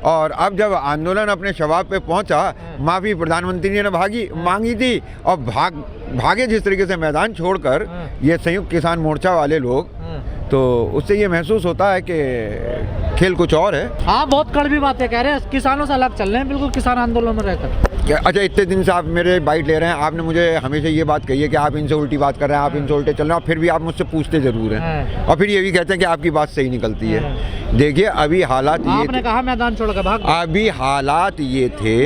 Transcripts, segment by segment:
और अब जब आंदोलन अपने शबाब पे पहुंचा, माफ़ी प्रधानमंत्री ने मांगी थी और भागे जिस तरीके से मैदान छोड़कर ये संयुक्त किसान मोर्चा वाले लोग, तो उससे ये महसूस होता है कि खेल कुछ और है। आप बहुत कड़वी बातें कह रहे हैं, किसानों से अलग चल रहे हैं बिल्कुल, किसान आंदोलन में रहकर। अच्छा, इतने दिन से आप मेरे बाइट ले रहे हैं, आपने मुझे हमेशा ये बात कही है कि आप इनसे उल्टी बात कर रहे हैं, आप इनसे उल्टे चल रहे हैं, फिर भी आप मुझसे पूछते जरूर हैं और फिर ये भी कहते हैं कि आपकी बात सही निकलती है। देखिए, अभी हालात आपने कहा मैदान छोड़ कर भाग, अभी हालात ये थे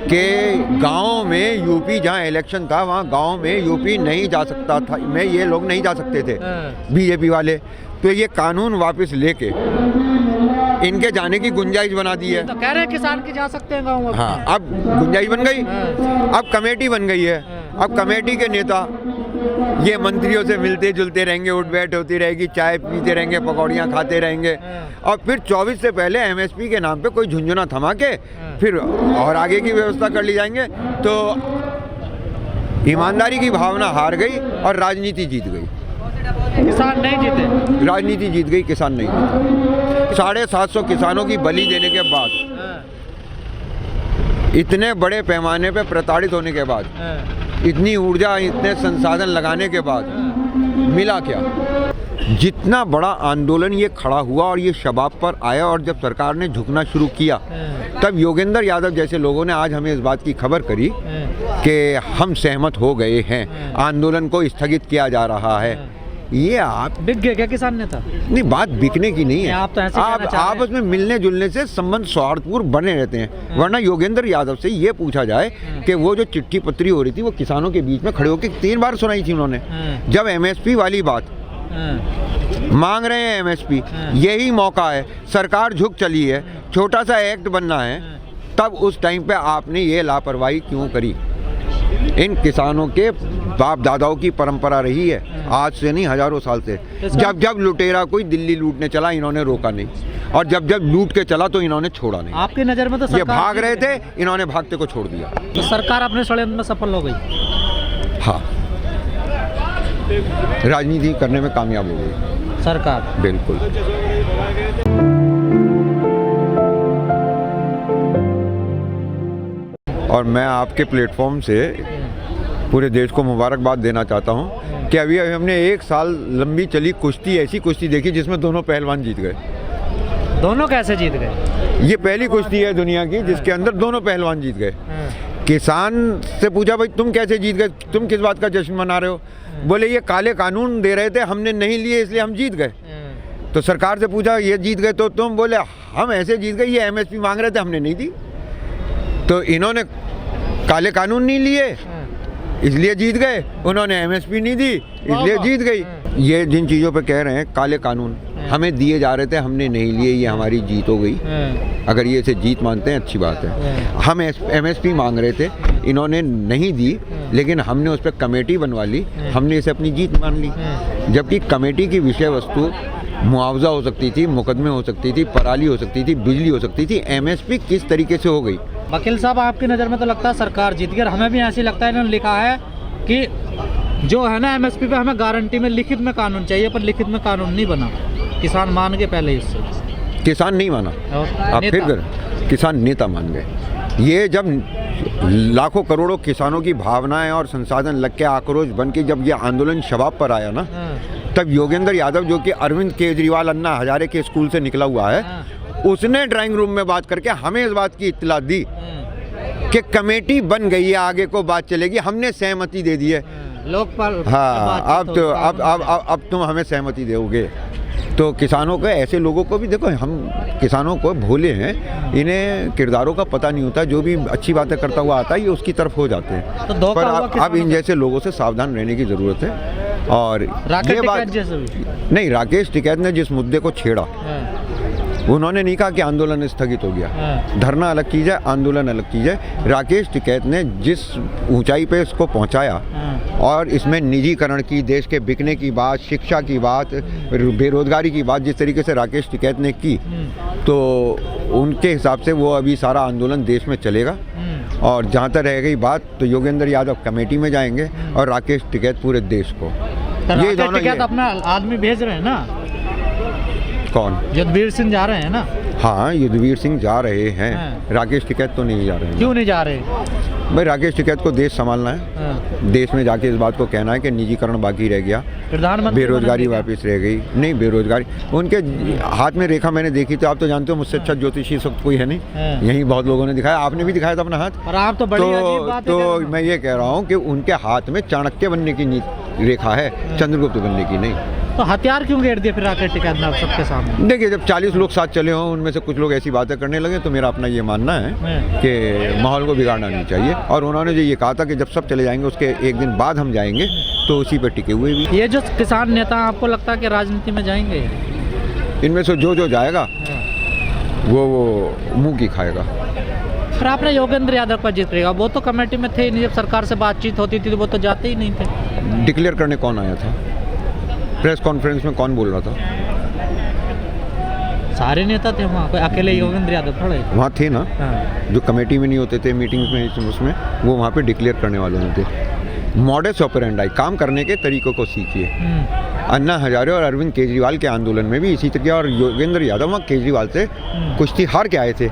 कि गाँव में यूपी, जहाँ इलेक्शन था वहाँ गाँव में यूपी नहीं जा सकता था, में ये लोग नहीं जा सकते थे बीजेपी वाले, तो ये कानून वापस लेके इनके जाने की गुंजाइश बना दी है। तो कह रहे हैं किसान की जा सकते हैं गाँव में। हाँ, अब गुंजाइश बन गई, अब कमेटी बन गई है, अब कमेटी के नेता ये मंत्रियों से मिलते जुलते रहेंगे, उठ बैठ होती रहेगी, चाय पीते रहेंगे, पकौड़ियाँ खाते रहेंगे और फिर 24 से पहले एमएसपी के नाम पे कोई झुंझुना थमा के फिर और आगे की व्यवस्था कर ली जाएंगे। तो ईमानदारी की भावना हार गई और राजनीति जीत गई। किसान नहीं जीते, राजनीति जीत गई, किसान नहीं जीते। 750 किसानों की बलि देने के बाद, इतने बड़े पैमाने पे प्रताड़ित होने के बाद, इतनी ऊर्जा, इतने संसाधन लगाने के बाद मिला क्या? जितना बड़ा आंदोलन ये खड़ा हुआ और ये शबाब पर आया और जब सरकार ने झुकना शुरू किया, तब योगेंद्र यादव जैसे लोगों ने आज हमें इस बात की खबर करी कि हम सहमत हो गए हैं, आंदोलन को स्थगित किया जा रहा है। ये आप बिक गए क्या किसान नेता? नहीं, बात बिकने की नहीं है। आप तो ऐसे आप आपस में मिलने जुलने से संबंध स्वार्थपूर्ण बने रहते हैं। वरना योगेंद्र यादव से ये पूछा जाए कि वो जो चिट्ठी पत्री हो रही थी वो किसानों के बीच में खड़े होकर 3 बार सुनाई थी उन्होंने। जब एमएसपी वाली बात मांग रहे हैं, एमएसपी यही मौका है, सरकार झुक चली है, छोटा सा एक्ट बनना है, तब उस टाइम पे आपने ये लापरवाही क्यों करी? इन किसानों के बाप दादाओं की परंपरा रही है, आज से नहीं हजारों साल से। जब जब लुटेरा कोई दिल्ली लूटने चला, इन्होंने रोका नहीं, और जब जब लूट के चला तो इन्होंने छोड़ा नहीं। आपकी नज़र में तो ये भाग रहे थे, इन्होंने भागते को छोड़ दिया। तो सरकार अपने षड्यंत्र में सफल हो गई। हाँ, राजनीति करने में कामयाब हो गई सरकार, बिल्कुल। और मैं आपके प्लेटफॉर्म से पूरे देश को मुबारकबाद देना चाहता हूं कि अभी हमने 1 साल लंबी चली कुश्ती, ऐसी कुश्ती देखी जिसमें दोनों पहलवान जीत गए। दोनों कैसे जीत गए? ये पहली कुश्ती है दुनिया की जिसके अंदर दोनों पहलवान जीत गए। किसान से पूछा, भाई तुम कैसे जीत गए, तुम किस बात का जश्न मना रहे हो? बोले ये काले कानून दे रहे थे, हमने नहीं लिए इसलिए हम जीत गए। तो सरकार से पूछा, ये जीत गए तो तुम? बोले हम ऐसे जीत गए, ये एमएसपी मांग रहे थे, हमने नहीं दी। तो इन्होंने काले कानून नहीं लिए इसलिए जीत गए, उन्होंने एमएसपी नहीं दी इसलिए जीत गई। ये जिन चीज़ों पे कह रहे हैं काले कानून हमें दिए जा रहे थे, हमने नहीं लिए, ये हमारी जीत हो गई। अगर ये इसे जीत मानते हैं अच्छी बात है। हम एमएसपी मांग रहे थे, इन्होंने नहीं दी, लेकिन हमने उस पर कमेटी बनवा ली, हमने इसे अपनी जीत मान ली। जबकि कमेटी की विषय वस्तु मुआवजा हो सकती थी, मुकदमे हो सकती थी, पराली हो सकती थी, बिजली हो सकती थी, एमएसपी किस तरीके से हो गई? वकील साहब, आपकी नज़र में तो लगता है सरकार जीत गई, हमें भी ऐसे लगता है। इन्होंने लिखा है कि जो है ना एमएसपी पे हमें गारंटी में लिखित में कानून चाहिए, पर लिखित में कानून नहीं बना। किसान मान गए पहले, इससे किसान नहीं माना, आप फिर किसान नेता मान गए। ये जब लाखों करोड़ों किसानों की भावनाएं और संसाधन लग के आक्रोश बन के जब ये आंदोलन शबाब पर आया ना, तब योगेंद्र यादव जो कि अरविंद केजरीवाल अन्ना हजारे के स्कूल से निकला हुआ है, उसने ड्राइंग रूम में बात करके हमें इस बात की इत्तला दी कि कमेटी बन गई है, आगे को बात चलेगी, हमने सहमति दे दी है। लोकपाल, हाँ, अब तुम हमें सहमति दोगे। तो किसानों को, ऐसे लोगों को भी देखो, हम किसानों को भोले हैं, इन्हें किरदारों का पता नहीं होता, जो भी अच्छी बातें करता हुआ आता है ये उसकी तरफ हो जाते हैं। तो पर अब इन जैसे लोगों से सावधान रहने की ज़रूरत है। और ये बात नहीं, राकेश टिकैत ने जिस मुद्दे को छेड़ा, उन्होंने नहीं कहा कि आंदोलन स्थगित हो गया। धरना अलग की जाए, आंदोलन अलग की जाए। राकेश टिकैत ने जिस ऊंचाई पे इसको पहुंचाया और इसमें निजीकरण की, देश के बिकने की बात, शिक्षा की बात, बेरोजगारी की बात जिस तरीके से राकेश टिकैत ने की, तो उनके हिसाब से वो अभी सारा आंदोलन देश में चलेगा। और जहाँ तक रह गई बात, तो योगेंद्र यादव कमेटी में जाएंगे और राकेश टिकैत पूरे देश को। ये दोनों अपना आदमी भेज रहे हैं ना। कौन? जगबीर सिंह जा रहे हैं ना। हाँ, युद्धवीर सिंह जा रहे हैं। हाँ। राकेश टिकैत तो नहीं जा रहे हैं। क्यों नहीं जा रहे? भाई राकेश टिकैत को देश संभालना है, हाँ। देश में जाके इस बात को कहना है कि निजीकरण बाकी रह गया, प्रधानमंत्री बेरोजगारी बनेंगे वापस रह गई। नहीं, बेरोजगारी उनके हाथ में रेखा मैंने देखी, तो आप तो जानते हो मुझसे अच्छा ज्योतिषी इस वक्त कोई है नहीं। हाँ। यही बहुत लोगों ने दिखाया, आपने भी दिखाया था अपना हाथ। क्या? और आप तो बड़ी अजीब बात तो मैं ये कह रहा हूँ कि उनके हाथ में चाणक्य बनने की रेखा है, चंद्रगुप्त बनने की नहीं। तो हथियार क्यों घेर दिए फिर राकेश टिकैत ने सबके सामने? देखिए, जब 40 लोग साथ चले हों, उनमें से कुछ लोग ऐसी बातें करने लगे, तो मेरा अपना ये मानना है कि माहौल को बिगाड़ना नहीं चाहिए। और उन्होंने जो ये कहा था कि जब सब चले जाएंगे उसके एक दिन बाद हम जाएंगे, तो उसी पर टिके हुए भी। ये जो किसान नेता आपको लगता है कि राजनीति में जाएंगे? इनमें से जो जाएगा वो मुंह की खाएगा। फिर आपने योगेंद्र यादव का जिक्र किया, वो तो कमेटी में थे ही नहीं, जब सरकार से बातचीत होती थी तो वो तो जाते ही नहीं थे। डिक्लेयर करने कौन आया था? प्रेस कॉन्फ्रेंस में कौन बोल रहा था? सारे नेता थे वहाँ, कोई अकेले योगेंद्र यादव थोड़े? वहाँ थे ना, हाँ। जो कमेटी में नहीं होते थे, मीटिंग्स में, उसमें वो वहाँ पे डिक्लेयर करने वालों में थे। मॉडस ऑपरेंडाई, काम करने के तरीकों को सीखिए। अन्ना हजारे और अरविंद केजरीवाल के आंदोलन में भी इसी तरीके, और योगेंद्र यादव वहाँ केजरीवाल से कुश्ती हार के आए थे,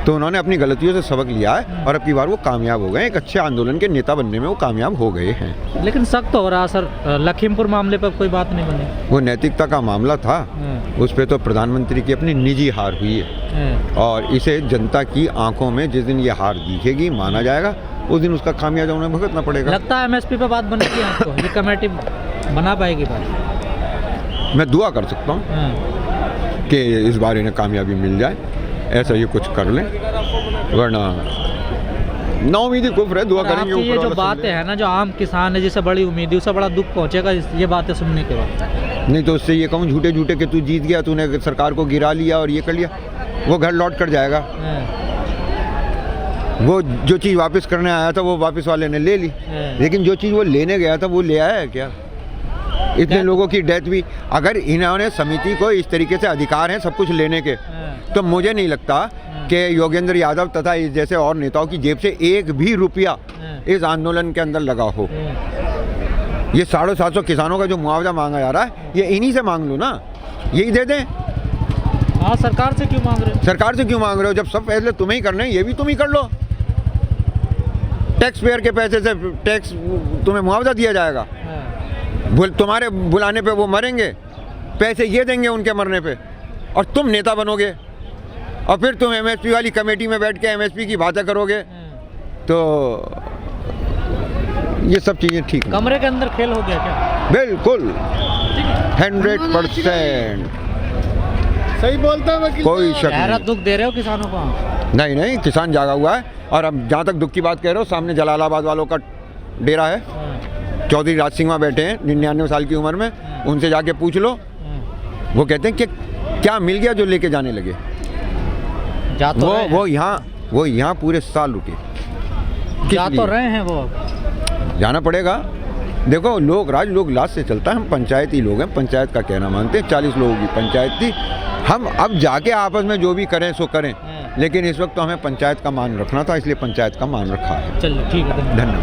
तो उन्होंने अपनी गलतियों से सबक लिया है और अब की बार वो कामयाब हो गए। एक अच्छे आंदोलन के नेता बनने में वो कामयाब हो गए हैं। लेकिन सख्त हो रहा सर, लखीमपुर मामले पर कोई बात नहीं बनी। वो नैतिकता का मामला था, उस पर तो प्रधानमंत्री की अपनी निजी हार हुई है, और इसे जनता की आंखों में जिस दिन ये हार दिखेगी, माना जाएगा, उस दिन उसका खामियाजा उन्हें भुगतना पड़ेगा। लगता है एमएसपी पे बात बनेगी आपको? ये कमेटी बना पाएगी बात? मैं दुआ कर सकता हूँ कि इस बार इन्हें कामयाबी मिल जाए, ऐसा ये कुछ कर लें, वरना नाउमीदी कुफ्र है। दुआ करेंगे। ये जो बातें है ना, जो आम किसान है जिसे बड़ी उम्मीद है, उसे बड़ा दुख पहुंचेगा ये बातें सुनने के बाद। नहीं तो उससे ये कहूँ झूठे कि तू जीत गया, तूने सरकार को गिरा लिया और ये कर लिया, वो घर लौट कर जाएगा। वो जो चीज़ वापस करने आया था वो वापस वाले ने ले ली, लेकिन जो चीज़ वो लेने गया था वो ले आया है क्या? इतने लोगों की डेथ भी, अगर इन्होंने समिति को इस तरीके से अधिकार हैं सब कुछ लेने के, तो मुझे नहीं लगता कि योगेंद्र यादव तथा इस जैसे और नेताओं की जेब से एक भी रुपया इस आंदोलन के अंदर लगा हो। ये 750 किसानों का जो मुआवजा मांगा जा रहा है, ये इन्हीं से मांग लो ना, यही दे दें। हाँ, सरकार से क्यों मांग रहे हो? सरकार से क्यों मांग रहे हो? जब सब फैसले तुम्हें ही करने हैं, ये भी तुम ही कर लो। टैक्स पेयर के पैसे से टैक्स तुम्हें मुआवजा दिया जाएगा, तुम्हारे बुलाने पे वो मरेंगे, पैसे ये देंगे उनके मरने पे, और तुम नेता बनोगे, और फिर तुम एमएसपी वाली कमेटी में बैठ के एमएसपी की बातें करोगे, तो ये सब चीज़ें ठीक नहीं। कमरे के अंदर खेल हो गया क्या? बिल्कुल 100% सही बोलता है, कोई शक गहरा नहीं। दुख दे रहे हो किसानों को? नहीं, किसान जागा हुआ है। और अब जहाँ तक दुख की बात कह रहे हो, सामने जलालाबाद वालों का डेरा है, चौधरी राज सिंह वहाँ बैठे हैं 99 साल की उम्र में, उनसे जाके पूछ लो, वो कहते हैं कि क्या मिल गया जो लेके जाने लगे। वो यहाँ पूरे साल रुके, जा तो रहे हैं, वो जाना पड़ेगा। देखो, लोग लाज से चलता है, हम पंचायती लोग हैं, पंचायत का कहना मानते हैं। 40 लोगों की पंचायत थी, हम अब जाके आपस में जो भी करें सो करें, लेकिन इस वक्त तो हमें पंचायत का मान रखना था, इसलिए पंचायत का मान रखा है। चलिए ठीक है, धन्यवाद।